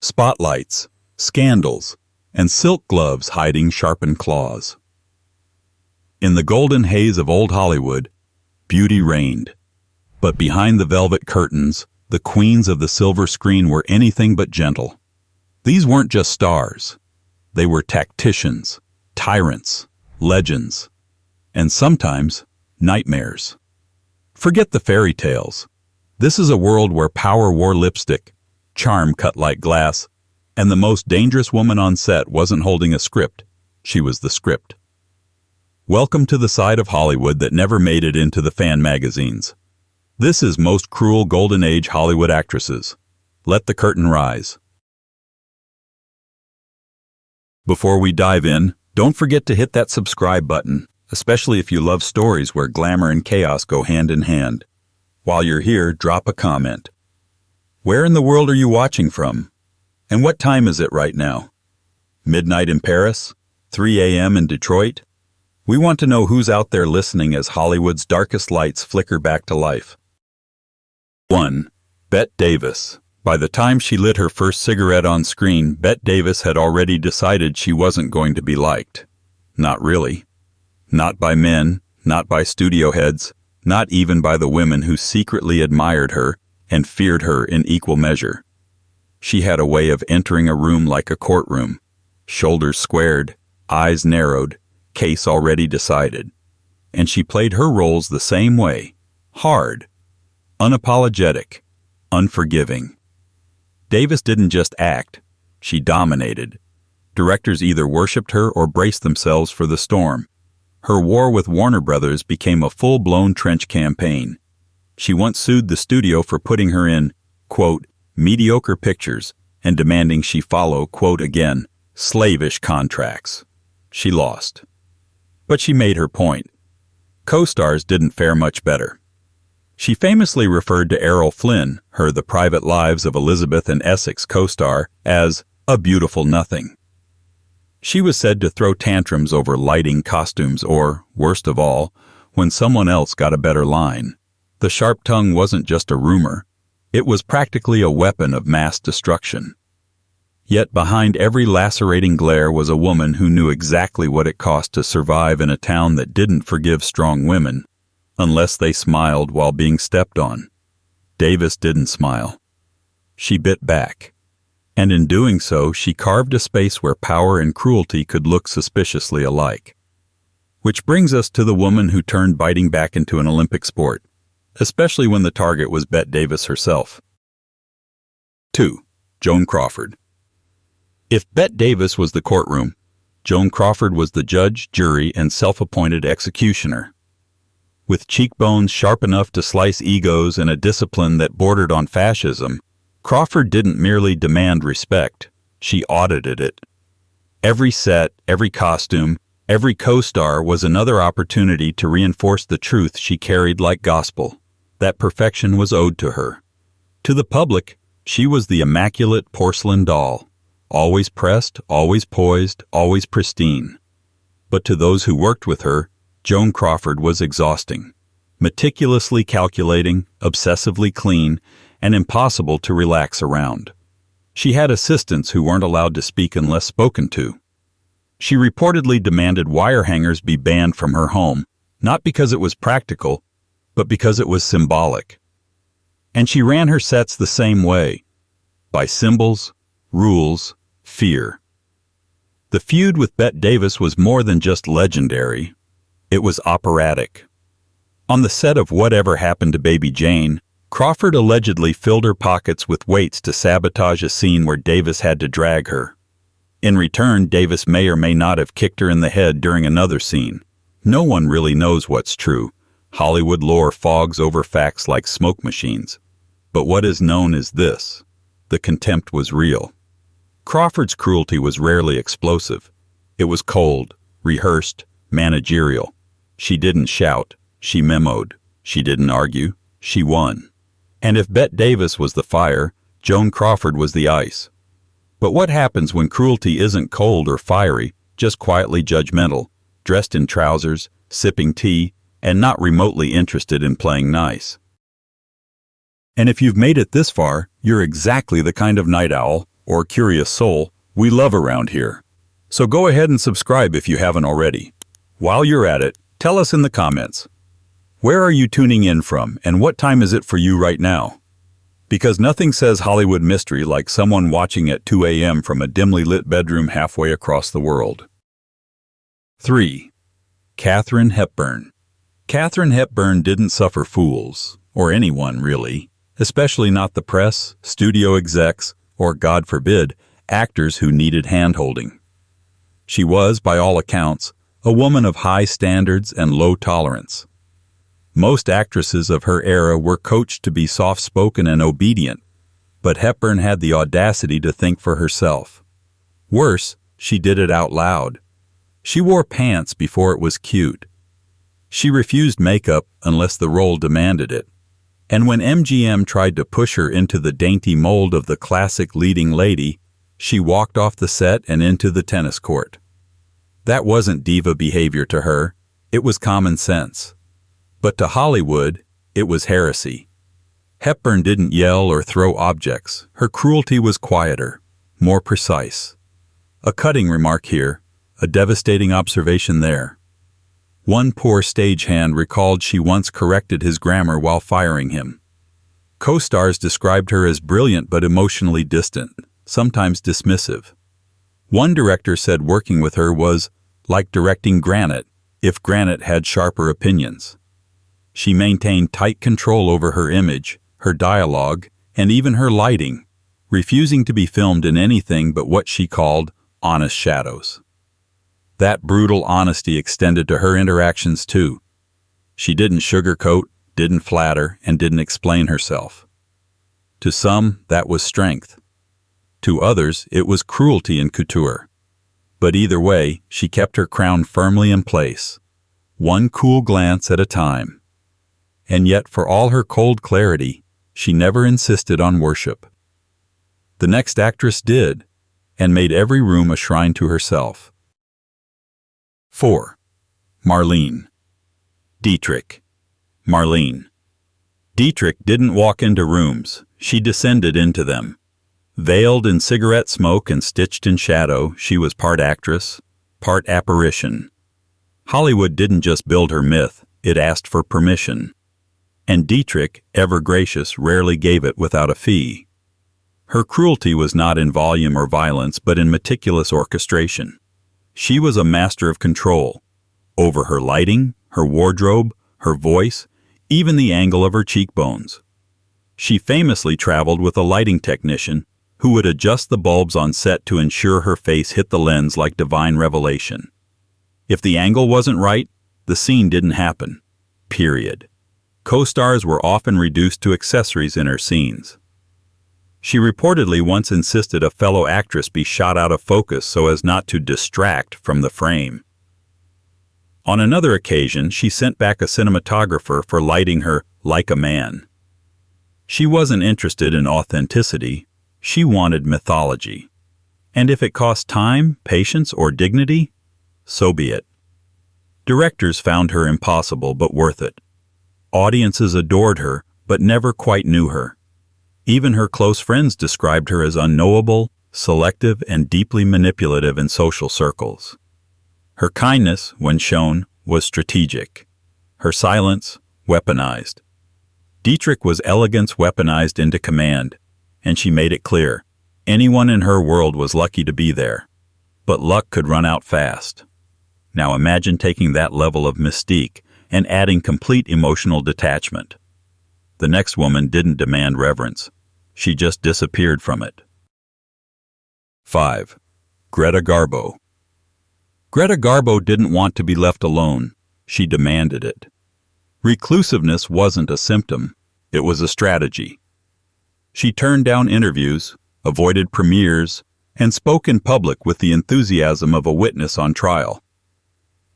spotlights, scandals, and silk gloves hiding sharpened claws. In the golden haze of old Hollywood, beauty reigned. But behind the velvet curtains, the queens of the silver screen were anything but gentle. These weren't just stars. They were tacticians, tyrants, legends, and sometimes nightmares. Forget the fairy tales. This is a world where power wore lipstick, charm cut like glass, and the most dangerous woman on set wasn't holding a script. She was the script. Welcome to the side of Hollywood that never made it into the fan magazines. This is Most Cruel Golden Age Hollywood Actresses. Let the curtain rise. Before we dive in, don't forget to hit that subscribe button, especially if you love stories where glamour and chaos go hand in hand. While you're here, drop a comment. Where in the world are you watching from? And what time is it right now? Midnight in Paris? 3 a.m. in Detroit? We want to know who's out there listening as Hollywood's darkest lights flicker back to life. 1. Bette Davis. By the time she lit her first cigarette on screen, Bette Davis had already decided she wasn't going to be liked. Not really. Not by men, not by studio heads, not even by the women who secretly admired her and feared her in equal measure. She had a way of entering a room like a courtroom, shoulders squared, eyes narrowed, case already decided. And she played her roles the same way, hard, unapologetic, unforgiving. Davis didn't just act, she dominated. Directors either worshipped her or braced themselves for the storm. Her war with Warner Brothers became a full-blown trench campaign. She once sued the studio for putting her in, quote, mediocre pictures and demanding she follow, quote again, slavish contracts. She lost. But she made her point. Co-stars didn't fare much better. She famously referred to Errol Flynn, her The Private Lives of Elizabeth and Essex co-star, as a beautiful nothing. She was said to throw tantrums over lighting, costumes, or, worst of all, when someone else got a better line. The sharp tongue wasn't just a rumor. It was practically a weapon of mass destruction. Yet behind every lacerating glare was a woman who knew exactly what it cost to survive in a town that didn't forgive strong women, unless they smiled while being stepped on. Davis didn't smile. She bit back. And in doing so, she carved a space where power and cruelty could look suspiciously alike. Which brings us to the woman who turned biting back into an Olympic sport, especially when the target was Bette Davis herself. 2. Joan Crawford. If Bette Davis was the courtroom, Joan Crawford was the judge, jury, and self-appointed executioner. With cheekbones sharp enough to slice egos and a discipline that bordered on fascism, Crawford didn't merely demand respect, she audited it. Every set, every costume, every co-star was another opportunity to reinforce the truth she carried like gospel, that perfection was owed to her. To the public, she was the immaculate porcelain doll, always pressed, always poised, always pristine. But to those who worked with her, Joan Crawford was exhausting, meticulously calculating, obsessively clean, and impossible to relax around. She had assistants who weren't allowed to speak unless spoken to. She reportedly demanded wire hangers be banned from her home, not because it was practical, but because it was symbolic. And she ran her sets the same way, by symbols, rules, fear. The feud with Bette Davis was more than just legendary. It was operatic. On the set of Whatever Happened to Baby Jane, Crawford allegedly filled her pockets with weights to sabotage a scene where Davis had to drag her. In return, Davis may or may not have kicked her in the head during another scene. No one really knows what's true. Hollywood lore fogs over facts like smoke machines. But what is known is this: the contempt was real. Crawford's cruelty was rarely explosive. It was cold, rehearsed, managerial. She didn't shout, she memoed. She didn't argue, she won. And if Bette Davis was the fire, Joan Crawford was the ice. But what happens when cruelty isn't cold or fiery, just quietly judgmental, dressed in trousers, sipping tea, and not remotely interested in playing nice? And if you've made it this far, you're exactly the kind of night owl or curious soul we love around here. So go ahead and subscribe if you haven't already. While you're at it, tell us in the comments. Where are you tuning in from, and what time is it for you right now? Because nothing says Hollywood mystery like someone watching at 2 a.m. from a dimly lit bedroom halfway across the world. 3. Katharine Hepburn. Katharine Hepburn didn't suffer fools, or anyone really, especially not the press, studio execs, or, God forbid, actors who needed hand-holding. She was, by all accounts, a woman of high standards and low tolerance. Most actresses of her era were coached to be soft-spoken and obedient, but Hepburn had the audacity to think for herself. Worse, she did it out loud. She wore pants before it was cute. She refused makeup unless the role demanded it. And when MGM tried to push her into the dainty mold of the classic leading lady, she walked off the set and into the tennis court. That wasn't diva behavior to her, it was common sense. But to Hollywood, it was heresy. Hepburn didn't yell or throw objects. Her cruelty was quieter, more precise. A cutting remark here, a devastating observation there. One poor stagehand recalled she once corrected his grammar while firing him. Co-stars described her as brilliant but emotionally distant, sometimes dismissive. One director said working with her was like directing granite, if granite had sharper opinions. She maintained tight control over her image, her dialogue, and even her lighting, refusing to be filmed in anything but what she called honest shadows. That brutal honesty extended to her interactions too. She didn't sugarcoat, didn't flatter, and didn't explain herself. To some, that was strength. To others, it was cruelty in couture. But either way, she kept her crown firmly in place, one cool glance at a time. And yet, for all her cold clarity, she never insisted on worship. The next actress did, and made every room a shrine to herself. 4. Marlene. Dietrich. Marlene. Dietrich didn't walk into rooms, she descended into them. Veiled in cigarette smoke and stitched in shadow, she was part actress, part apparition. Hollywood didn't just build her myth, it asked for permission. And Dietrich, ever gracious, rarely gave it without a fee. Her cruelty was not in volume or violence, but in meticulous orchestration. She was a master of control, over her lighting, her wardrobe, her voice, even the angle of her cheekbones. She famously traveled with a lighting technician who would adjust the bulbs on set to ensure her face hit the lens like divine revelation. If the angle wasn't right, the scene didn't happen. Period. Co-stars were often reduced to accessories in her scenes. She reportedly once insisted a fellow actress be shot out of focus so as not to distract from the frame. On another occasion, she sent back a cinematographer for lighting her like a man. She wasn't interested in authenticity, she wanted mythology. And if it cost time, patience, or dignity, so be it. Directors found her impossible but worth it. Audiences adored her, but never quite knew her. Even her close friends described her as unknowable, selective, and deeply manipulative in social circles. Her kindness, when shown, was strategic. Her silence, weaponized. Dietrich was elegance weaponized into command, and she made it clear, anyone in her world was lucky to be there. But luck could run out fast. Now imagine taking that level of mystique and adding complete emotional detachment. The next woman didn't demand reverence. She just disappeared from it. 5. Greta Garbo. Greta Garbo didn't want to be left alone. She demanded it. Reclusiveness wasn't a symptom. It was a strategy. She turned down interviews, avoided premieres, and spoke in public with the enthusiasm of a witness on trial.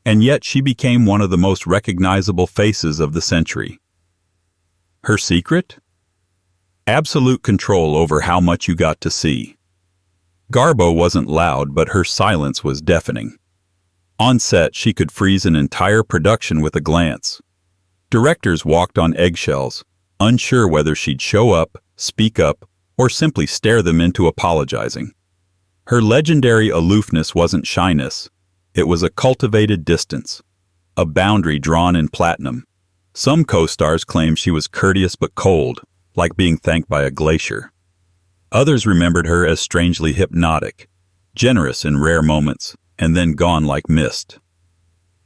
And yet she became one of the most recognizable faces of the century. Her secret? Absolute control over how much you got to see. Garbo wasn't loud, but her silence was deafening. On set, she could freeze an entire production with a glance. Directors walked on eggshells, unsure whether she'd show up, speak up, or simply stare them into apologizing. Her legendary aloofness wasn't shyness. It was a cultivated distance, a boundary drawn in platinum. Some co-stars claimed she was courteous but cold, like being thanked by a glacier. Others remembered her as strangely hypnotic, generous in rare moments, and then gone like mist.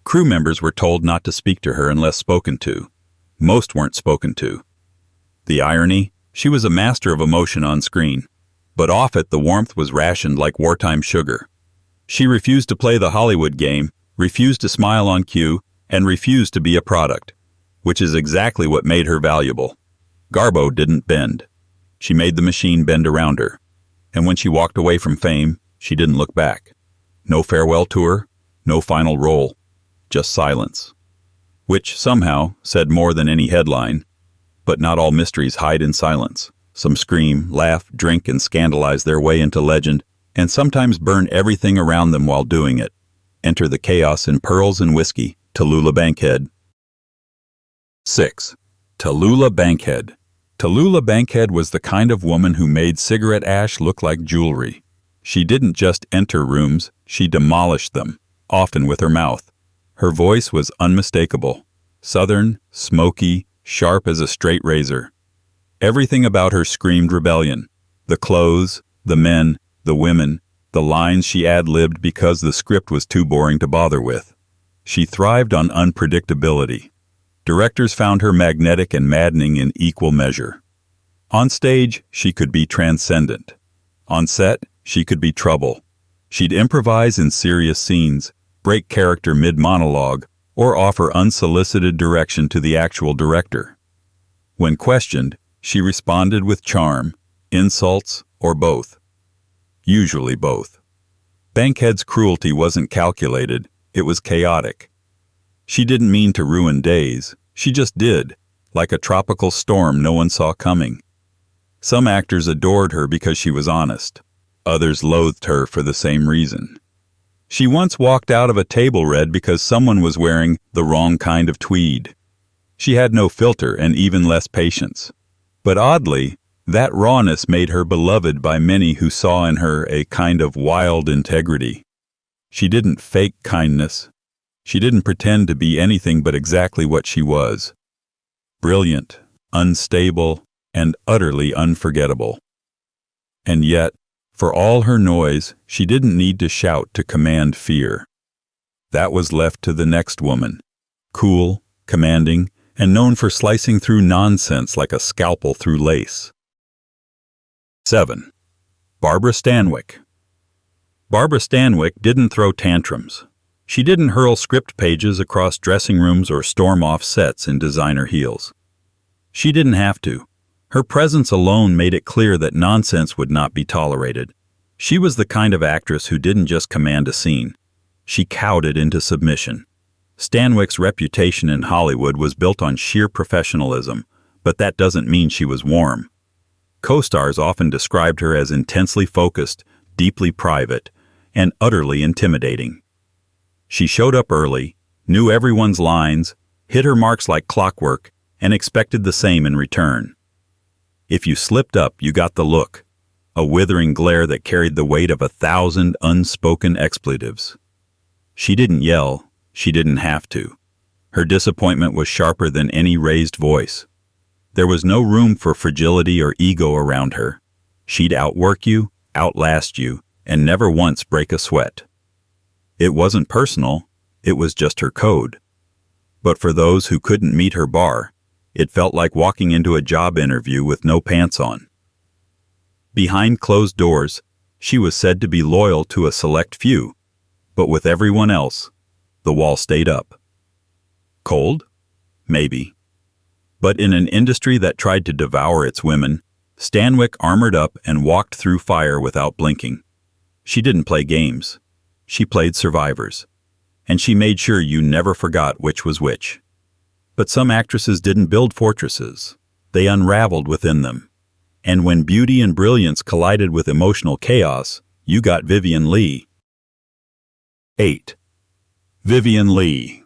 Crew members were told not to speak to her unless spoken to. Most weren't spoken to. The irony? She was a master of emotion on screen, but off it the warmth was rationed like wartime sugar. She refused to play the Hollywood game, refused to smile on cue, and refused to be a product, which is exactly what made her valuable. Garbo didn't bend. She made the machine bend around her, and when she walked away from fame, she didn't look back. No farewell tour, no final role, just silence. Which, somehow, said more than any headline. But not all mysteries hide in silence. Some scream, laugh, drink, and scandalize their way into legend, and sometimes burn everything around them while doing it. Enter the chaos in Pearls and Whiskey, Tallulah Bankhead. 6. Tallulah Bankhead. Tallulah Bankhead was the kind of woman who made cigarette ash look like jewelry. She didn't just enter rooms, she demolished them, often with her mouth. Her voice was unmistakable, southern, smoky, sharp as a straight razor. Everything about her screamed rebellion. The clothes, the men, the women, the lines she ad-libbed because the script was too boring to bother with. She thrived on unpredictability. Directors found her magnetic and maddening in equal measure. On stage, she could be transcendent. On set, she could be trouble. She'd improvise in serious scenes, break character mid-monologue, or offer unsolicited direction to the actual director. When questioned, she responded with charm, insults, or both. Usually both. Bankhead's cruelty wasn't calculated, it was chaotic. She didn't mean to ruin days, she just did, like a tropical storm no one saw coming. Some actors adored her because she was honest. Others loathed her for the same reason. She once walked out of a table read because someone was wearing the wrong kind of tweed. She had no filter and even less patience. But oddly, that rawness made her beloved by many who saw in her a kind of wild integrity. She didn't fake kindness. She didn't pretend to be anything but exactly what she was. Brilliant, unstable, and utterly unforgettable. And yet, for all her noise, she didn't need to shout to command fear. That was left to the next woman, cool, commanding, and known for slicing through nonsense like a scalpel through lace. 7. Barbara Stanwyck. Barbara Stanwyck didn't throw tantrums. She didn't hurl script pages across dressing rooms or storm off sets in designer heels. She didn't have to. Her presence alone made it clear that nonsense would not be tolerated. She was the kind of actress who didn't just command a scene. She cowed it into submission. Stanwyck's reputation in Hollywood was built on sheer professionalism, but that doesn't mean she was warm. Co-stars often described her as intensely focused, deeply private, and utterly intimidating. She showed up early, knew everyone's lines, hit her marks like clockwork, and expected the same in return. If you slipped up, you got the look, a withering glare that carried the weight of 1,000 unspoken expletives. She didn't yell, she didn't have to. Her disappointment was sharper than any raised voice. There was no room for fragility or ego around her. She'd outwork you, outlast you, and never once break a sweat. It wasn't personal, it was just her code. But for those who couldn't meet her bar, it felt like walking into a job interview with no pants on. Behind closed doors, she was said to be loyal to a select few, but with everyone else, the wall stayed up. Cold? Maybe. But in an industry that tried to devour its women, Stanwyck armored up and walked through fire without blinking. She didn't play games. She played survivors. And she made sure you never forgot which was which. But some actresses didn't build fortresses. They unraveled within them. And when beauty and brilliance collided with emotional chaos, you got Vivien Leigh. 8. Vivien Leigh.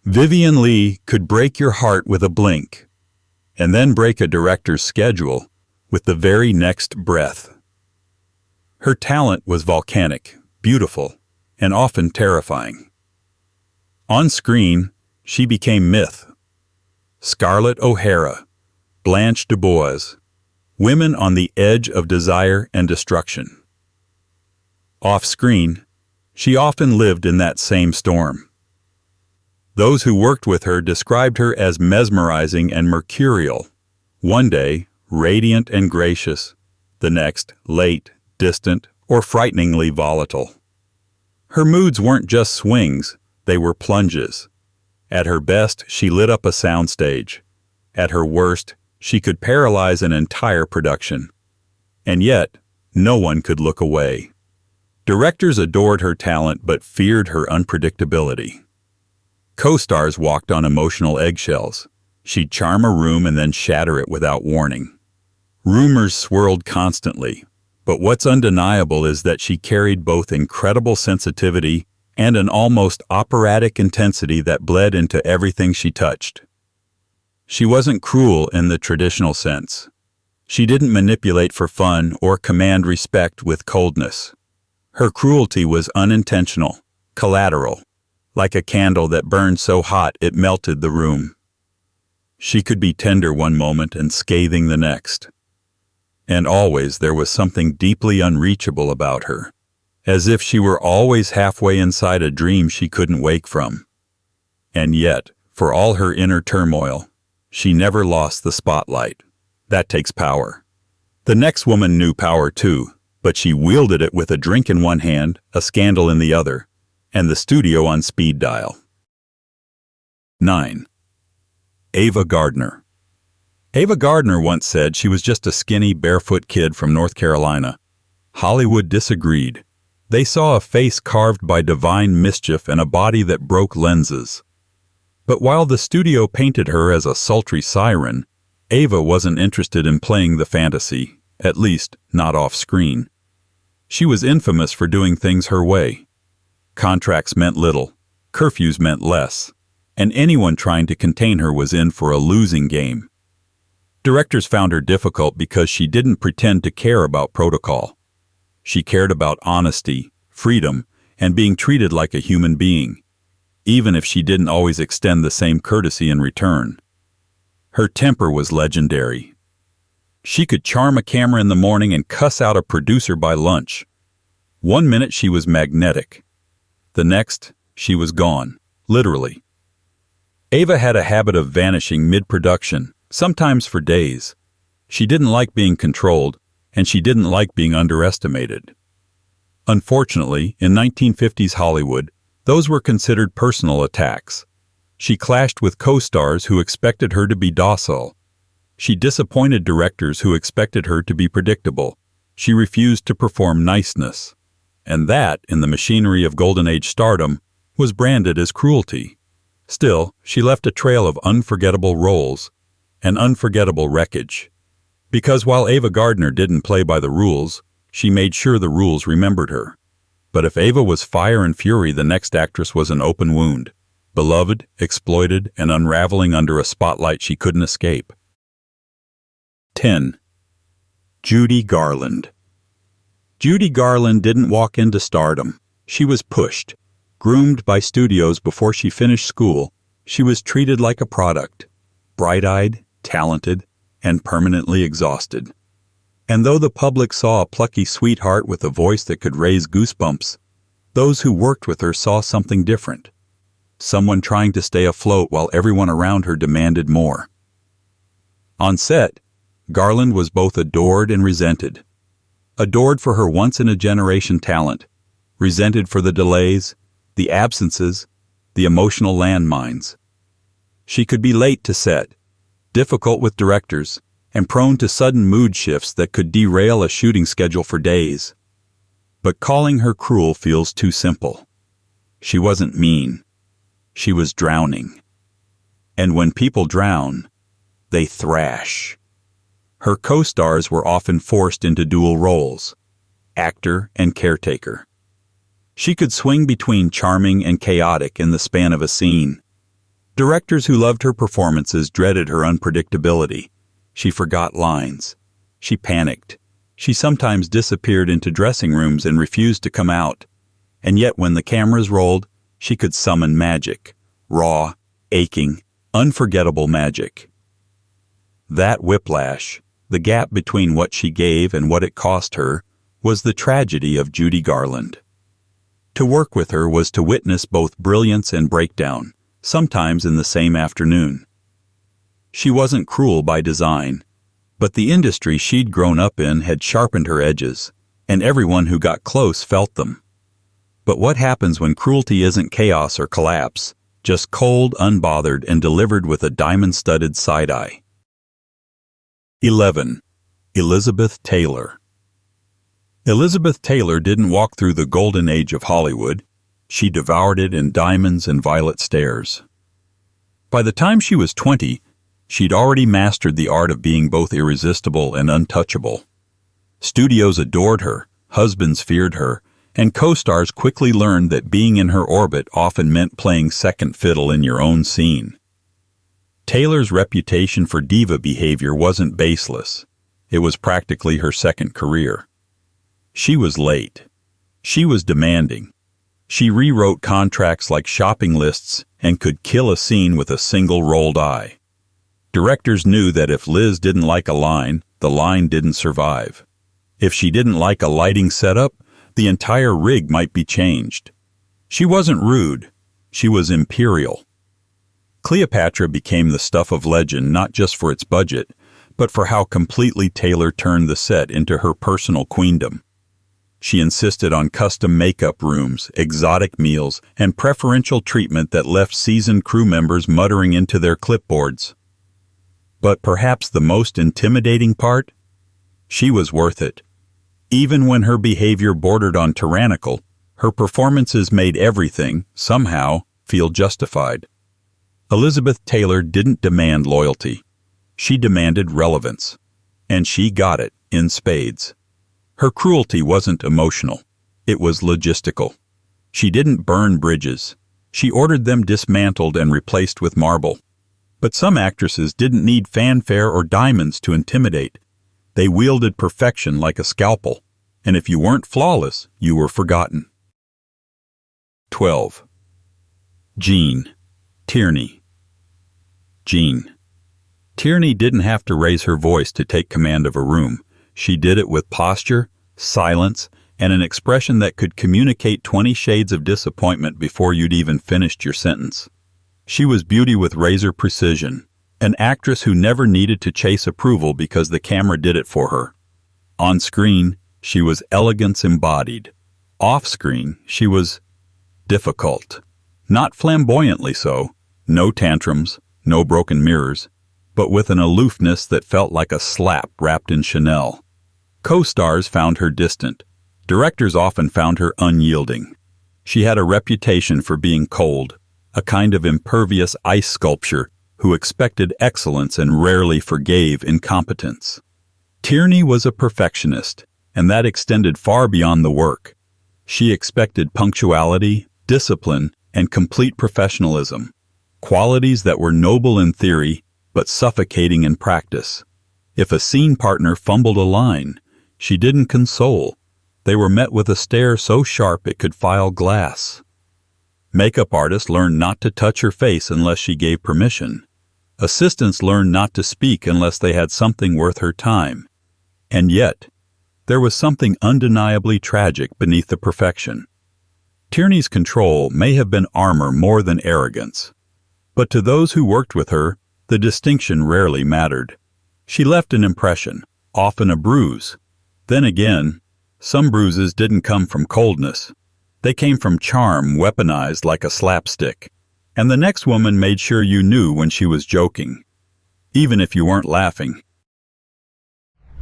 Vivien Leigh could break your heart with a blink, and then break a director's schedule with the very next breath. Her talent was volcanic, beautiful, and often terrifying. On screen, she became myth. Scarlett O'Hara, Blanche DuBois, women on the edge of desire and destruction. Off-screen, she often lived in that same storm. Those who worked with her described her as mesmerizing and mercurial. One day, radiant and gracious, the next, late, distant, or frighteningly volatile. Her moods weren't just swings, they were plunges. At her best, she lit up a soundstage. At her worst, she could paralyze an entire production. And yet, no one could look away. Directors adored her talent but feared her unpredictability. Co-stars walked on emotional eggshells. She'd charm a room and then shatter it without warning. Rumors swirled constantly, but what's undeniable is that she carried both incredible sensitivity and an almost operatic intensity that bled into everything she touched. She wasn't cruel in the traditional sense. She didn't manipulate for fun or command respect with coldness. Her cruelty was unintentional, collateral, like a candle that burned so hot it melted the room. She could be tender one moment and scathing the next. And always there was something deeply unreachable about her, as if she were always halfway inside a dream she couldn't wake from. And yet, for all her inner turmoil, she never lost the spotlight. That takes power. The next woman knew power too, but she wielded it with a drink in one hand, a scandal in the other, and the studio on speed dial. 9. Ava Gardner. Ava Gardner once said she was just a skinny, barefoot kid from North Carolina. Hollywood disagreed. They saw a face carved by divine mischief and a body that broke lenses. But while the studio painted her as a sultry siren, Ava wasn't interested in playing the fantasy, at least not off-screen. She was infamous for doing things her way. Contracts meant little, curfews meant less, and anyone trying to contain her was in for a losing game. Directors found her difficult because she didn't pretend to care about protocol. She cared about honesty, freedom, and being treated like a human being, even if she didn't always extend the same courtesy in return. Her temper was legendary. She could charm a camera in the morning and cuss out a producer by lunch. One minute she was magnetic. The next, she was gone, literally. Ava had a habit of vanishing mid-production, sometimes for days. She didn't like being controlled, and she didn't like being underestimated. Unfortunately, in 1950s Hollywood, those were considered personal attacks. She clashed with co-stars who expected her to be docile. She disappointed directors who expected her to be predictable. She refused to perform niceness. And that, in the machinery of Golden Age stardom, was branded as cruelty. Still, she left a trail of unforgettable roles and unforgettable wreckage. Because while Ava Gardner didn't play by the rules, she made sure the rules remembered her. But if Ava was fire and fury, the next actress was an open wound, beloved, exploited, and unraveling under a spotlight she couldn't escape. 10. Judy Garland. Judy Garland didn't walk into stardom. She was pushed. Groomed by studios before she finished school, she was treated like a product, bright-eyed, talented, and permanently exhausted. And though the public saw a plucky sweetheart with a voice that could raise goosebumps, those who worked with her saw something different. Someone trying to stay afloat while everyone around her demanded more. On set, Garland was both adored and resented. Adored for her once-in-a-generation talent, resented for the delays, the absences, the emotional landmines. She could be late to set, difficult with directors, and prone to sudden mood shifts that could derail a shooting schedule for days. But calling her cruel feels too simple. She wasn't mean. She was drowning. And when people drown, they thrash. Her co-stars were often forced into dual roles, actor and caretaker. She could swing between charming and chaotic in the span of a scene. Directors who loved her performances dreaded her unpredictability. She forgot lines. She panicked. She sometimes disappeared into dressing rooms and refused to come out. And yet when the cameras rolled, she could summon magic. Raw, aching, unforgettable magic. That whiplash, the gap between what she gave and what it cost her, was the tragedy of Judy Garland. To work with her was to witness both brilliance and breakdown, sometimes in the same afternoon. She wasn't cruel by design, but the industry she'd grown up in had sharpened her edges, and everyone who got close felt them. But what happens when cruelty isn't chaos or collapse, just cold, unbothered, and delivered with a diamond-studded side-eye? 11. Elizabeth Taylor. Elizabeth Taylor didn't walk through the golden age of Hollywood. She devoured it in diamonds and violet stares. By the time she was 20, she'd already mastered the art of being both irresistible and untouchable. Studios adored her, husbands feared her, and co-stars quickly learned that being in her orbit often meant playing second fiddle in your own scene. Taylor's reputation for diva behavior wasn't baseless. It was practically her second career. She was late. She was demanding. She rewrote contracts like shopping lists and could kill a scene with a single rolled eye. Directors knew that if Liz didn't like a line, the line didn't survive. If she didn't like a lighting setup, the entire rig might be changed. She wasn't rude. She was imperial. Cleopatra became the stuff of legend not just for its budget, but for how completely Taylor turned the set into her personal queendom. She insisted on custom makeup rooms, exotic meals, and preferential treatment that left seasoned crew members muttering into their clipboards. But perhaps the most intimidating part? She was worth it. Even when her behavior bordered on tyrannical, her performances made everything, somehow, feel justified. Elizabeth Taylor didn't demand loyalty. She demanded relevance. And she got it, in spades. Her cruelty wasn't emotional. It was logistical. She didn't burn bridges. She ordered them dismantled and replaced with marble. But some actresses didn't need fanfare or diamonds to intimidate. They wielded perfection like a scalpel, and if you weren't flawless, you were forgotten. 12. Jean. Tierney. Jean. Tierney didn't have to raise her voice to take command of a room. She did it with posture, silence, and an expression that could communicate 20 shades of disappointment before you'd even finished your sentence. She was beauty with razor precision, an actress who never needed to chase approval because the camera did it for her. On screen, she was elegance embodied. Off screen, she was difficult. Not flamboyantly so, no tantrums, no broken mirrors, but with an aloofness that felt like a slap wrapped in Chanel. Co-stars found her distant. Directors often found her unyielding. She had a reputation for being cold, a kind of impervious ice sculpture who expected excellence and rarely forgave incompetence. Tierney was a perfectionist, and that extended far beyond the work. She expected punctuality, discipline, and complete professionalism, qualities that were noble in theory but suffocating in practice. If a scene partner fumbled a line, she didn't console. They were met with a stare so sharp it could file glass. Makeup artists learned not to touch her face unless she gave permission. Assistants learned not to speak unless they had something worth her time. And yet, there was something undeniably tragic beneath the perfection. Tierney's control may have been armor more than arrogance. But to those who worked with her, the distinction rarely mattered. She left an impression, often a bruise. Then again, some bruises didn't come from coldness. They came from charm weaponized like a slapstick. And the next woman made sure you knew when she was joking, even if you weren't laughing.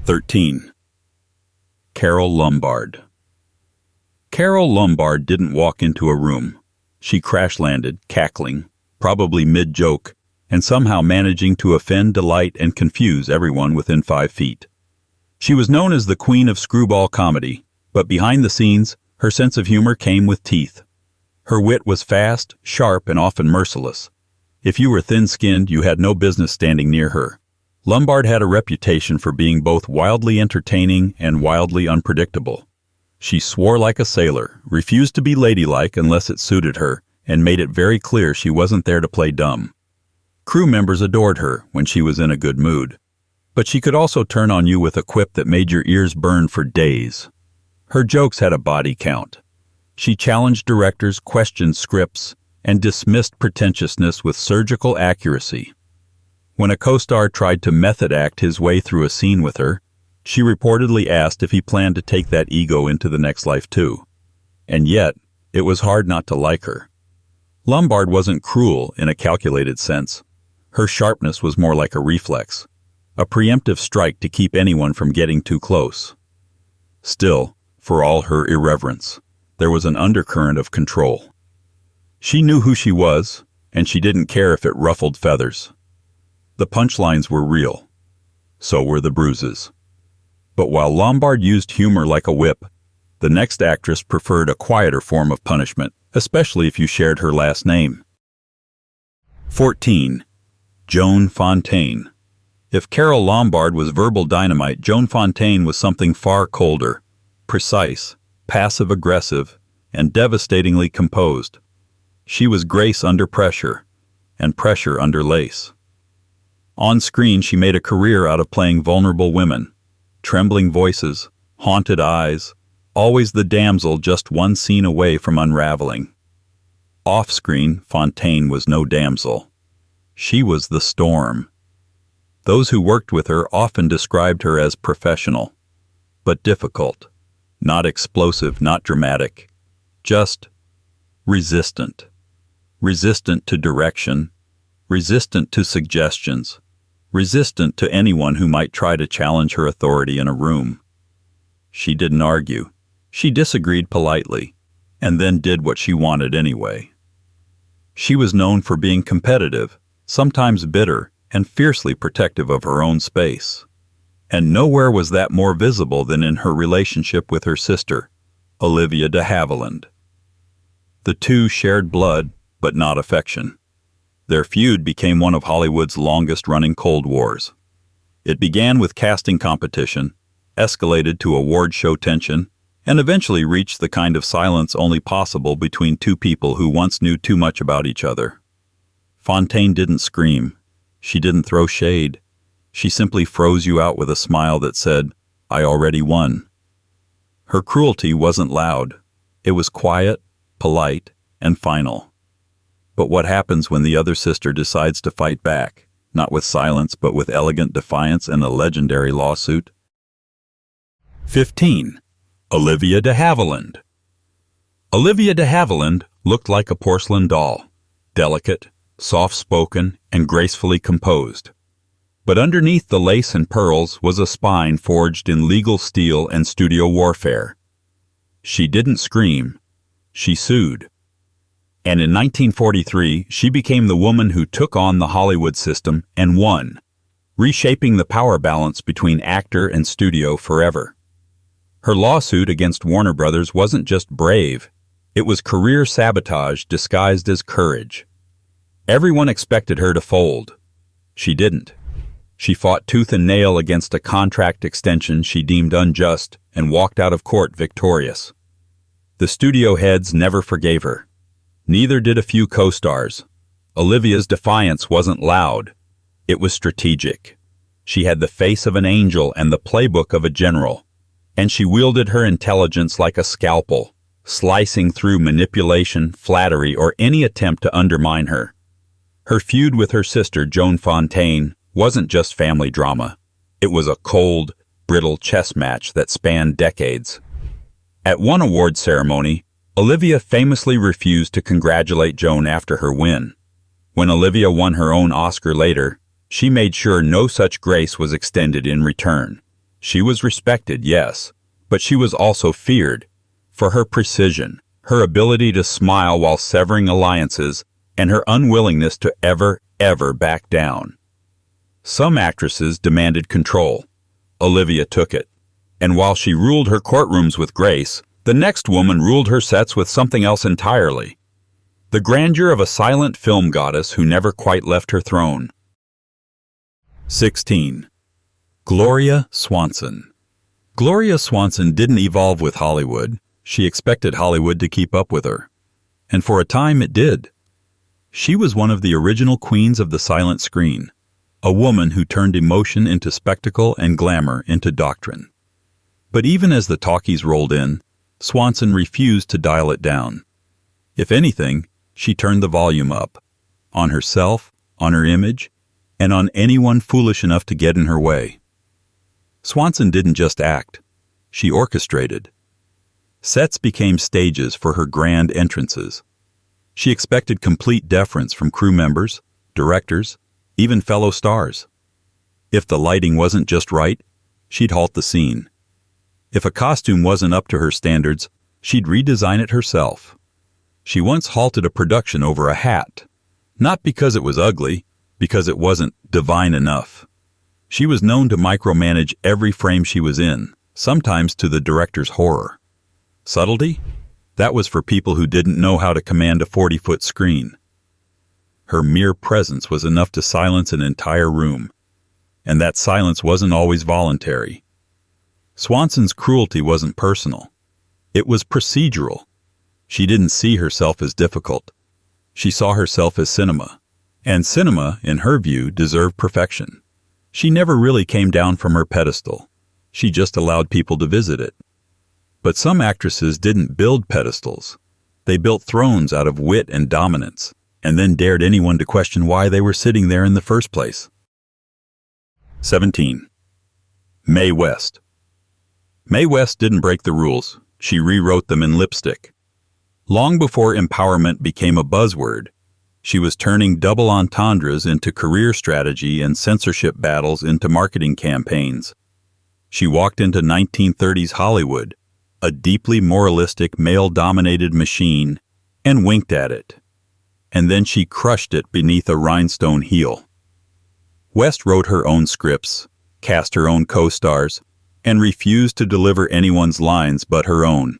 13. Carole Lombard. Carole Lombard didn't walk into a room. She crash-landed, cackling, probably mid-joke, and somehow managing to offend, delight, and confuse everyone within 5 feet. She was known as the queen of screwball comedy, but behind the scenes, her sense of humor came with teeth. Her wit was fast, sharp, and often merciless. If you were thin-skinned, you had no business standing near her. Lombard had a reputation for being both wildly entertaining and wildly unpredictable. She swore like a sailor, refused to be ladylike unless it suited her, and made it very clear she wasn't there to play dumb. Crew members adored her when she was in a good mood, but she could also turn on you with a quip that made your ears burn for days. Her jokes had a body count. She challenged directors, questioned scripts, and dismissed pretentiousness with surgical accuracy. When a co-star tried to method act his way through a scene with her, she reportedly asked if he planned to take that ego into the next life too. And yet, it was hard not to like her. Lombard wasn't cruel in a calculated sense. Her sharpness was more like a reflex, a preemptive strike to keep anyone from getting too close. Still, for all her irreverence, there was an undercurrent of control. She knew who she was, and she didn't care if it ruffled feathers. The punchlines were real. So were the bruises. But while Lombard used humor like a whip, the next actress preferred a quieter form of punishment, especially if you shared her last name. 14. Joan Fontaine. If Carole Lombard was verbal dynamite, Joan Fontaine was something far colder, precise, passive-aggressive, and devastatingly composed. She was grace under pressure, and pressure under lace. On screen, she made a career out of playing vulnerable women, trembling voices, haunted eyes, always the damsel just one scene away from unraveling. Off-screen, Fontaine was no damsel. She was the storm. Those who worked with her often described her as professional, but difficult, not explosive, not dramatic, just resistant. Resistant to direction, resistant to suggestions, resistant to anyone who might try to challenge her authority in a room. She didn't argue. She disagreed politely, and then did what she wanted anyway. She was known for being competitive, sometimes bitter, and fiercely protective of her own space. And nowhere was that more visible than in her relationship with her sister, Olivia de Havilland. The two shared blood, but not affection. Their feud became one of Hollywood's longest-running Cold Wars. It began with casting competition, escalated to award show tension, and eventually reached the kind of silence only possible between two people who once knew too much about each other. Fontaine didn't scream. She didn't throw shade. She simply froze you out with a smile that said, "I already won." Her cruelty wasn't loud. It was quiet, polite, and final. But what happens when the other sister decides to fight back, not with silence but with elegant defiance and a legendary lawsuit? 15. Olivia de Havilland. Olivia de Havilland looked like a porcelain doll, delicate, soft-spoken, and gracefully composed. But underneath the lace and pearls was a spine forged in legal steel and studio warfare. She didn't scream. She sued. And in 1943, she became the woman who took on the Hollywood system and won, reshaping the power balance between actor and studio forever. Her lawsuit against Warner Brothers wasn't just brave, it was career sabotage disguised as courage. Everyone expected her to fold. She didn't. She fought tooth and nail against a contract extension she deemed unjust and walked out of court victorious. The studio heads never forgave her. Neither did a few co-stars. Olivia's defiance wasn't loud. It was strategic. She had the face of an angel and the playbook of a general. And she wielded her intelligence like a scalpel, slicing through manipulation, flattery, or any attempt to undermine her. Her feud with her sister, Joan Fontaine, wasn't just family drama. It was a cold, brittle chess match that spanned decades. At one award ceremony, Olivia famously refused to congratulate Joan after her win. When Olivia won her own Oscar later, she made sure no such grace was extended in return. She was respected, yes, but she was also feared for her precision, her ability to smile while severing alliances, and her unwillingness to ever back down. Some actresses demanded control. Olivia took it. And while she ruled her courtrooms with grace, the next woman ruled her sets with something else entirely. The grandeur of a silent film goddess who never quite left her throne. 16. Gloria Swanson. Gloria Swanson didn't evolve with Hollywood. She expected Hollywood to keep up with her. And for a time it did. She was one of the original queens of the silent screen, a woman who turned emotion into spectacle and glamour into doctrine. But even as the talkies rolled in, Swanson refused to dial it down. If anything, she turned the volume up, on herself, on her image, and on anyone foolish enough to get in her way. Swanson didn't just act, she orchestrated. Sets became stages for her grand entrances. She expected complete deference from crew members, directors, even fellow stars. If the lighting wasn't just right, she'd halt the scene. If a costume wasn't up to her standards, she'd redesign it herself. She once halted a production over a hat, not because it was ugly, because it wasn't divine enough. She was known to micromanage every frame she was in, sometimes to the director's horror. Subtlety? That was for people who didn't know how to command a 40-foot screen. Her mere presence was enough to silence an entire room, and that silence wasn't always voluntary. Swanson's cruelty wasn't personal. It was procedural. She didn't see herself as difficult. She saw herself as cinema, and cinema, in her view, deserved perfection. She never really came down from her pedestal. She just allowed people to visit it. But some actresses didn't build pedestals. They built thrones out of wit and dominance, and then dared anyone to question why they were sitting there in the first place. 17. Mae West. Mae West didn't break the rules. She rewrote them in lipstick. Long before empowerment became a buzzword, she was turning double entendres into career strategy and censorship battles into marketing campaigns. She walked into 1930s Hollywood, a deeply moralistic, male-dominated machine, and winked at it. And then she crushed it beneath a rhinestone heel. West wrote her own scripts, cast her own co-stars, and refused to deliver anyone's lines but her own.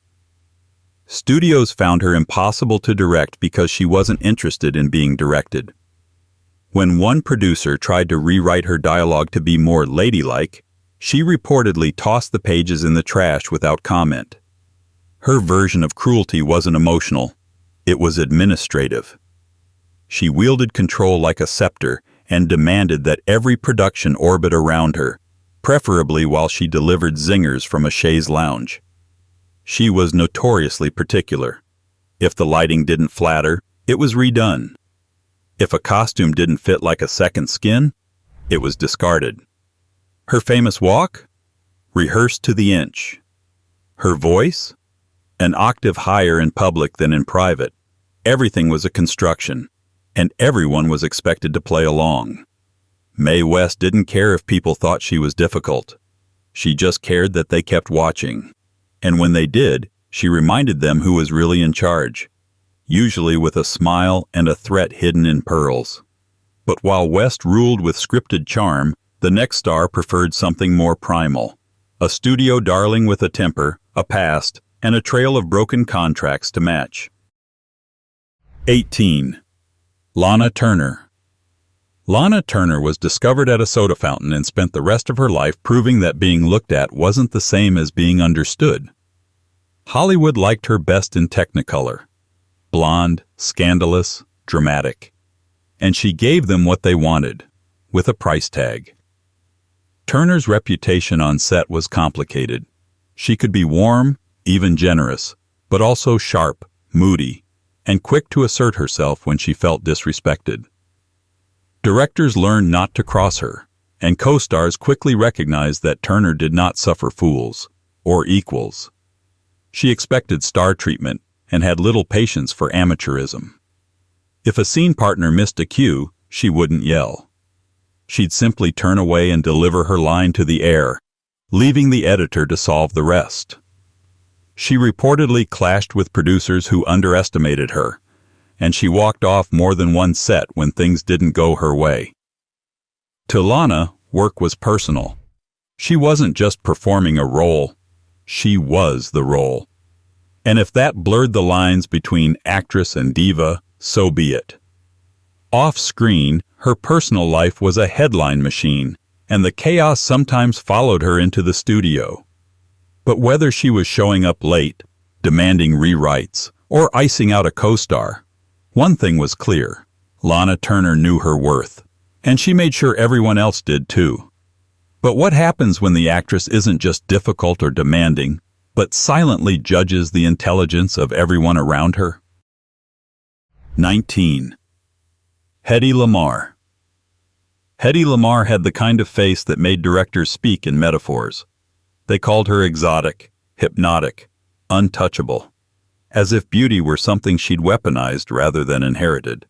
Studios found her impossible to direct because she wasn't interested in being directed. When one producer tried to rewrite her dialogue to be more ladylike, she reportedly tossed the pages in the trash without comment. Her version of cruelty wasn't emotional, it was administrative. She wielded control like a scepter and demanded that every production orbit around her, preferably while she delivered zingers from a chaise lounge. She was notoriously particular. If the lighting didn't flatter, it was redone. If a costume didn't fit like a second skin, it was discarded. Her famous walk? Rehearsed to the inch. Her voice? An octave higher in public than in private. Everything was a construction, and everyone was expected to play along. Mae West didn't care if people thought she was difficult. She just cared that they kept watching. And when they did, she reminded them who was really in charge, usually with a smile and a threat hidden in pearls. But while West ruled with scripted charm, the next star preferred something more primal, a studio darling with a temper, a past, and a trail of broken contracts to match. 18. Lana Turner. Lana Turner was discovered at a soda fountain and spent the rest of her life proving that being looked at wasn't the same as being understood. Hollywood liked her best in Technicolor. Blonde, scandalous, dramatic. And she gave them what they wanted, with a price tag. Turner's reputation on set was complicated. She could be warm, even generous, but also sharp, moody, and quick to assert herself when she felt disrespected. Directors learned not to cross her, and co-stars quickly recognized that Turner did not suffer fools, or equals. She expected star treatment and had little patience for amateurism. If a scene partner missed a cue, she wouldn't yell. She'd simply turn away and deliver her line to the air, leaving the editor to solve the rest. She reportedly clashed with producers who underestimated her, and she walked off more than one set when things didn't go her way. To Lana, work was personal. She wasn't just performing a role, she was the role. And if that blurred the lines between actress and diva, so be it. Off-screen, her personal life was a headline machine, and the chaos sometimes followed her into the studio. But whether she was showing up late, demanding rewrites, or icing out a co-star, one thing was clear: Lana Turner knew her worth, and she made sure everyone else did too. But what happens when the actress isn't just difficult or demanding, but silently judges the intelligence of everyone around her? 19. Hedy Lamarr. Hedy Lamarr had the kind of face that made directors speak in metaphors. They called her exotic, hypnotic, untouchable, as if beauty were something she'd weaponized rather than inherited.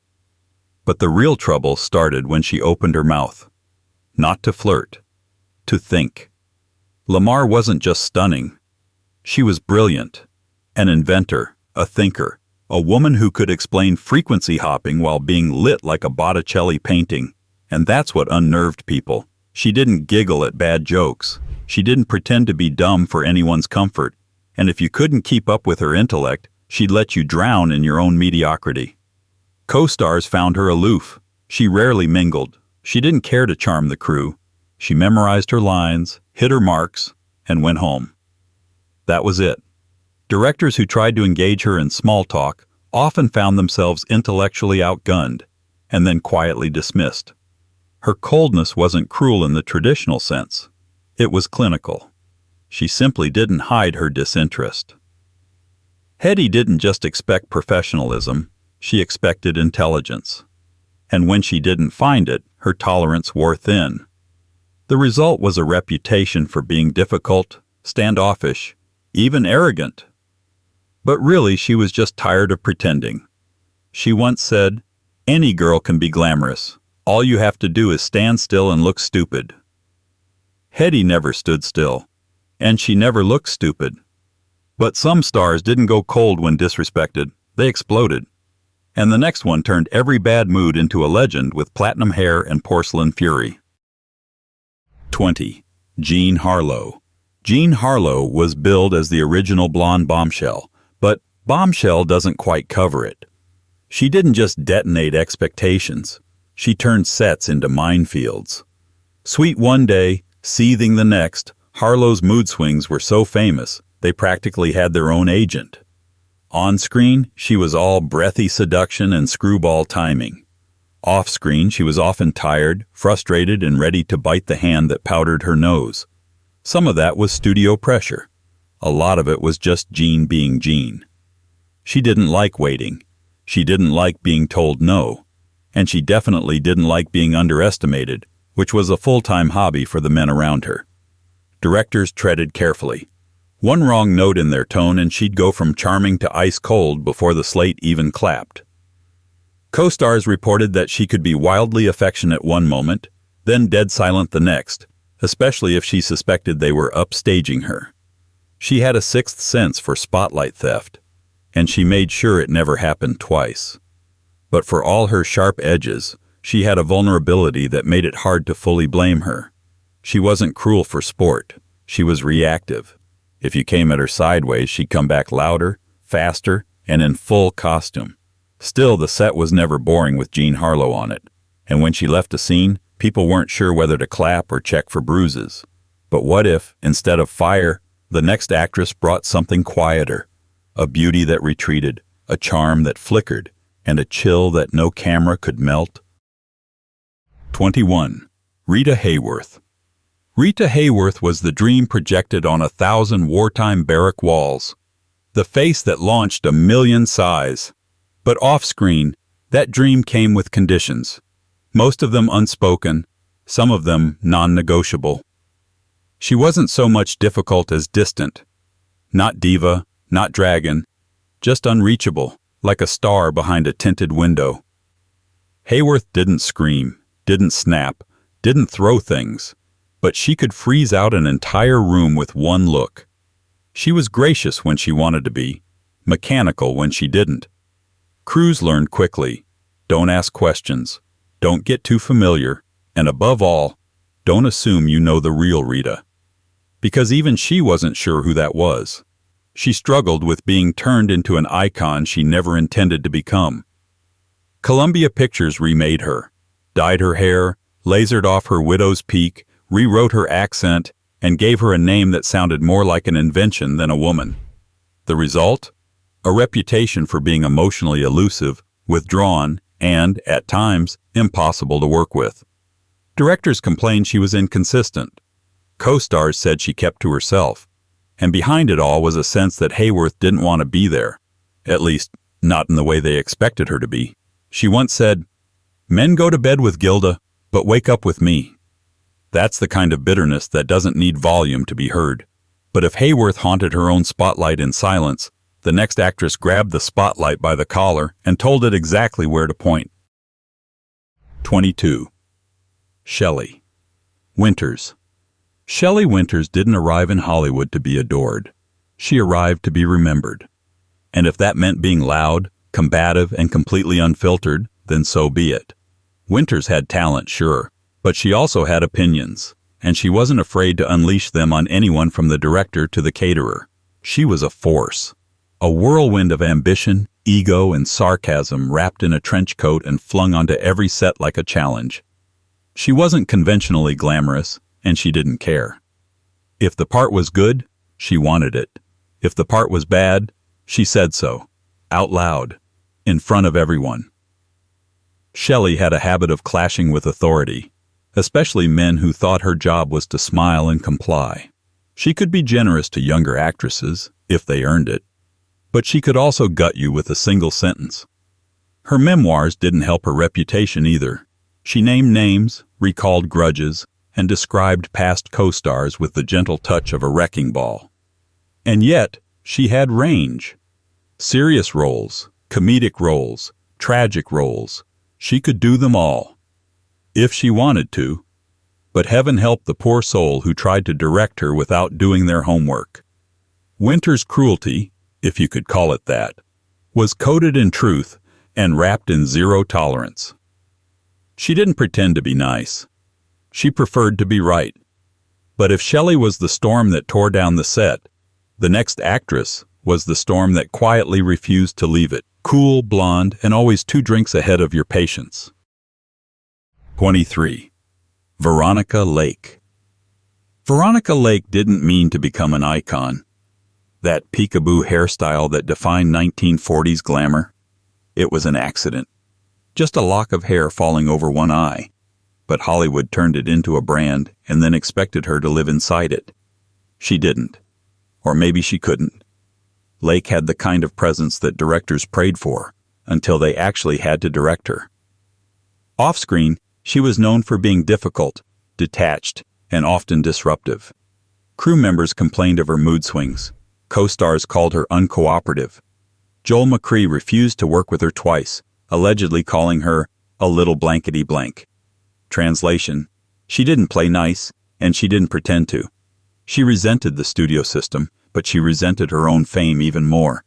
But the real trouble started when she opened her mouth. Not to flirt, to think. Lamarr wasn't just stunning. She was brilliant, an inventor, a thinker, a woman who could explain frequency hopping while being lit like a Botticelli painting. And that's what unnerved people. She didn't giggle at bad jokes. She didn't pretend to be dumb for anyone's comfort. And if you couldn't keep up with her intellect, she'd let you drown in your own mediocrity. Co-stars found her aloof. She rarely mingled. She didn't care to charm the crew. She memorized her lines, hit her marks, and went home. That was it. Directors who tried to engage her in small talk often found themselves intellectually outgunned and then quietly dismissed. Her coldness wasn't cruel in the traditional sense. It was clinical. She simply didn't hide her disinterest. Hedy didn't just expect professionalism, she expected intelligence. And when she didn't find it, her tolerance wore thin. The result was a reputation for being difficult, standoffish, even arrogant. But really, she was just tired of pretending. She once said, "Any girl can be glamorous. All you have to do is stand still and look stupid." Hedy never stood still, and she never looked stupid. But some stars didn't go cold when disrespected. They exploded. And the next one turned every bad mood into a legend with platinum hair and porcelain fury. 20. Jean Harlow. Jean Harlow was billed as the original blonde bombshell, but bombshell doesn't quite cover it. She didn't just detonate expectations. She turned sets into minefields. Sweet one day, seething the next, Harlow's mood swings were so famous, they practically had their own agent. On screen, she was all breathy seduction and screwball timing. Off screen, she was often tired, frustrated, and ready to bite the hand that powdered her nose. Some of that was studio pressure. A lot of it was just Jean being Jean. She didn't like waiting. She didn't like being told no. And she definitely didn't like being underestimated, which was a full-time hobby for the men around her. Directors treaded carefully. One wrong note in their tone and she'd go from charming to ice-cold before the slate even clapped. Co-stars reported that she could be wildly affectionate one moment, then dead silent the next, especially if she suspected they were upstaging her. She had a sixth sense for spotlight theft, and she made sure it never happened twice. But for all her sharp edges, she had a vulnerability that made it hard to fully blame her. She wasn't cruel for sport. She was reactive. If you came at her sideways, she'd come back louder, faster, and in full costume. Still, the set was never boring with Jean Harlow on it, and when she left a scene, people weren't sure whether to clap or check for bruises. But what if, instead of fire, the next actress brought something quieter? A beauty that retreated, a charm that flickered, and a chill that no camera could melt? 21. Rita Hayworth. Rita Hayworth was the dream projected on 1,000 wartime barrack walls. The face that launched a million sighs. But off-screen, that dream came with conditions. Most of them unspoken, some of them non-negotiable. She wasn't so much difficult as distant. Not diva, not dragon, just unreachable, like a star behind a tinted window. Hayworth didn't scream, didn't snap, didn't throw things, but she could freeze out an entire room with one look. She was gracious when she wanted to be, mechanical when she didn't. Crews learned quickly, don't ask questions, don't get too familiar, and above all, don't assume you know the real Rita. Because even she wasn't sure who that was. She struggled with being turned into an icon she never intended to become. Columbia Pictures remade her, dyed her hair, lasered off her widow's peak, rewrote her accent, and gave her a name that sounded more like an invention than a woman. The result? A reputation for being emotionally elusive, withdrawn, and, at times, impossible to work with. Directors complained she was inconsistent. Co-stars said she kept to herself. And behind it all was a sense that Hayworth didn't want to be there. At least, not in the way they expected her to be. She once said, "Men go to bed with Gilda, but wake up with me." That's the kind of bitterness that doesn't need volume to be heard. But if Hayworth haunted her own spotlight in silence, the next actress grabbed the spotlight by the collar and told it exactly where to point. 22. Shelley Winters. Shelley Winters didn't arrive in Hollywood to be adored. She arrived to be remembered. And if that meant being loud, combative, and completely unfiltered, then so be it. Winters had talent, sure, but she also had opinions, and she wasn't afraid to unleash them on anyone from the director to the caterer. She was a force. A whirlwind of ambition, ego, and sarcasm wrapped in a trench coat and flung onto every set like a challenge. She wasn't conventionally glamorous, and she didn't care. If the part was good, she wanted it. If the part was bad, she said so, out loud, in front of everyone. Shelley had a habit of clashing with authority, especially men who thought her job was to smile and comply. She could be generous to younger actresses, if they earned it, but she could also gut you with a single sentence. Her memoirs didn't help her reputation either. She named names, recalled grudges, and described past co-stars with the gentle touch of a wrecking ball. And yet, she had range. Serious roles, comedic roles, tragic roles. She could do them all. If she wanted to. But heaven help the poor soul who tried to direct her without doing their homework. Winters' cruelty, if you could call it that, was coated in truth and wrapped in zero tolerance. She didn't pretend to be nice. She preferred to be right. But if Shelley was the storm that tore down the set, the next actress was the storm that quietly refused to leave it, cool, blonde, and always 2 drinks ahead of your patience. 23. Veronica Lake. Veronica Lake didn't mean to become an icon. That peekaboo hairstyle that defined 1940s glamour. It was an accident. Just a lock of hair falling over one eye. But Hollywood turned it into a brand and then expected her to live inside it. She didn't. Or maybe she couldn't. Lake had the kind of presence that directors prayed for, until they actually had to direct her. Off-screen, she was known for being difficult, detached, and often disruptive. Crew members complained of her mood swings. Co-stars called her uncooperative. Joel McCrea refused to work with her twice, allegedly calling her a little blankety blank. Translation: she didn't play nice, and she didn't pretend to. She resented the studio system, but she resented her own fame even more.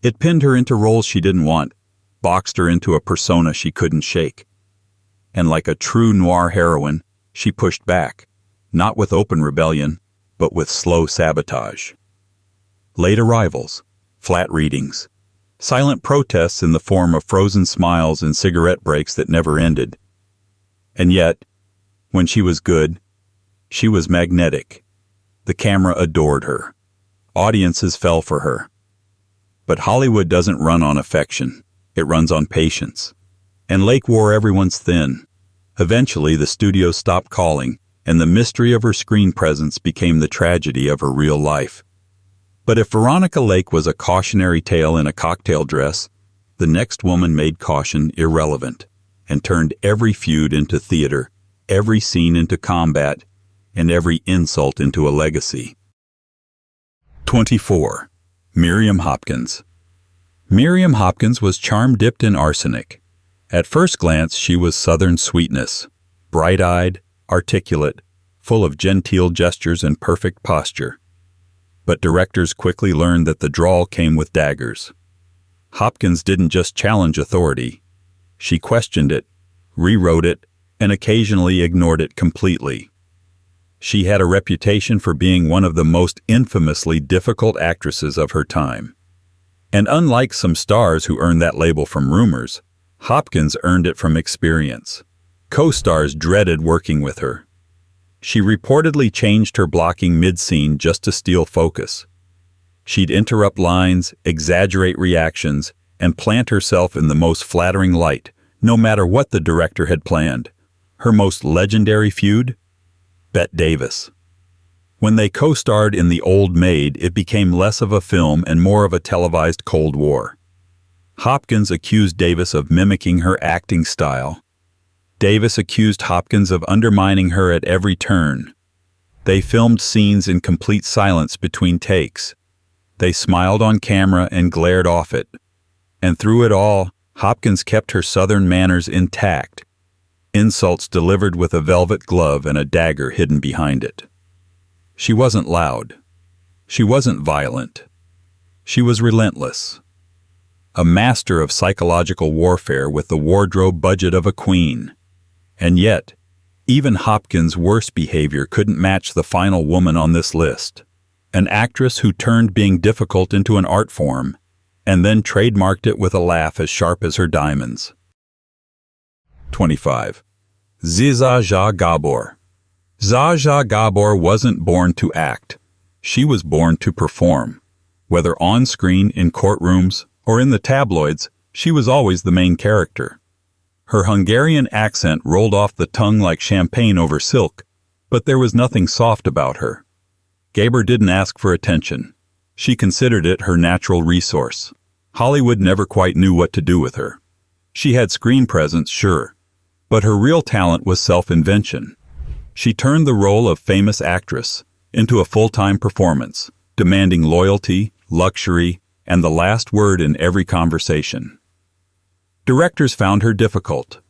It pinned her into roles she didn't want, boxed her into a persona she couldn't shake. And like a true noir heroine, she pushed back, not with open rebellion, but with slow sabotage. Late arrivals, flat readings, silent protests in the form of frozen smiles and cigarette breaks that never ended. And yet, when she was good, she was magnetic. The camera adored her. Audiences fell for her. But Hollywood doesn't run on affection. It runs on patience. And Lake wore everyone's thin. Eventually, the studio stopped calling, and the mystery of her screen presence became the tragedy of her real life. But if Veronica Lake was a cautionary tale in a cocktail dress, the next woman made caution irrelevant and turned every feud into theater, every scene into combat, and every insult into a legacy. 24. Miriam Hopkins. Miriam Hopkins was charm dipped in arsenic. At first glance, she was Southern sweetness, bright-eyed, articulate, full of genteel gestures and perfect posture. But directors quickly learned that the drawl came with daggers. Hopkins didn't just challenge authority. She questioned it, rewrote it, and occasionally ignored it completely. She had a reputation for being one of the most infamously difficult actresses of her time. And unlike some stars who earned that label from rumors, Hopkins earned it from experience. Co-stars dreaded working with her. She reportedly changed her blocking mid-scene just to steal focus. She'd interrupt lines, exaggerate reactions, and plant herself in the most flattering light, no matter what the director had planned. Her most legendary feud? Bette Davis. When they co-starred in The Old Maid, it became less of a film and more of a televised Cold War. Hopkins accused Davis of mimicking her acting style. Davis accused Hopkins of undermining her at every turn. They filmed scenes in complete silence between takes. They smiled on camera and glared off it. And through it all, Hopkins kept her Southern manners intact. Insults delivered with a velvet glove and a dagger hidden behind it. She wasn't loud. She wasn't violent. She was relentless. A master of psychological warfare with the wardrobe budget of a queen. And yet, even Hopkins' worst behavior couldn't match the final woman on this list. An actress who turned being difficult into an art form, and then trademarked it with a laugh as sharp as her diamonds. 25. Zsa Zsa Gabor. Zsa Zsa Gabor wasn't born to act. She was born to perform. Whether on screen, in courtrooms, or in the tabloids, she was always the main character. Her Hungarian accent rolled off the tongue like champagne over silk, but there was nothing soft about her. Gabor didn't ask for attention. She considered it her natural resource. Hollywood never quite knew what to do with her. She had screen presence, sure, but her real talent was self-invention. She turned the role of famous actress into a full-time performance, demanding loyalty, luxury, and the last word in every conversation. Directors found her difficult,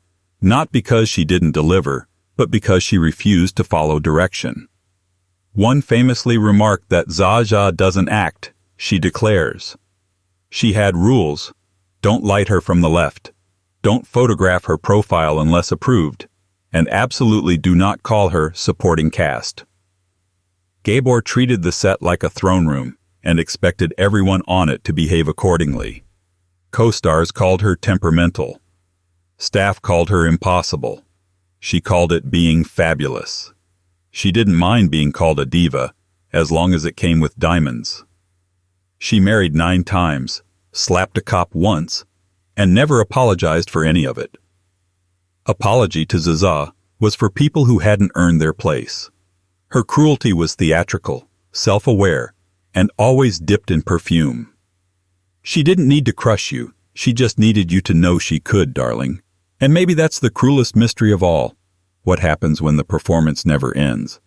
not because she didn't deliver, but because she refused to follow direction. One famously remarked that Zsa Zsa doesn't act, she declares. She had rules. Don't light her from the left. Don't photograph her profile unless approved. And absolutely do not call her supporting cast. Gabor treated the set like a throne room and expected everyone on it to behave accordingly. Co-stars called her temperamental. Staff called her impossible. She called it being fabulous. She didn't mind being called a diva, as long as it came with diamonds. She married 9 times, slapped a cop once, and never apologized for any of it. Apology to Zsa was for people who hadn't earned their place. Her cruelty was theatrical, self-aware, and always dipped in perfume. She didn't need to crush you, she just needed you to know she could, darling. And maybe that's the cruelest mystery of all. What happens when the performance never ends?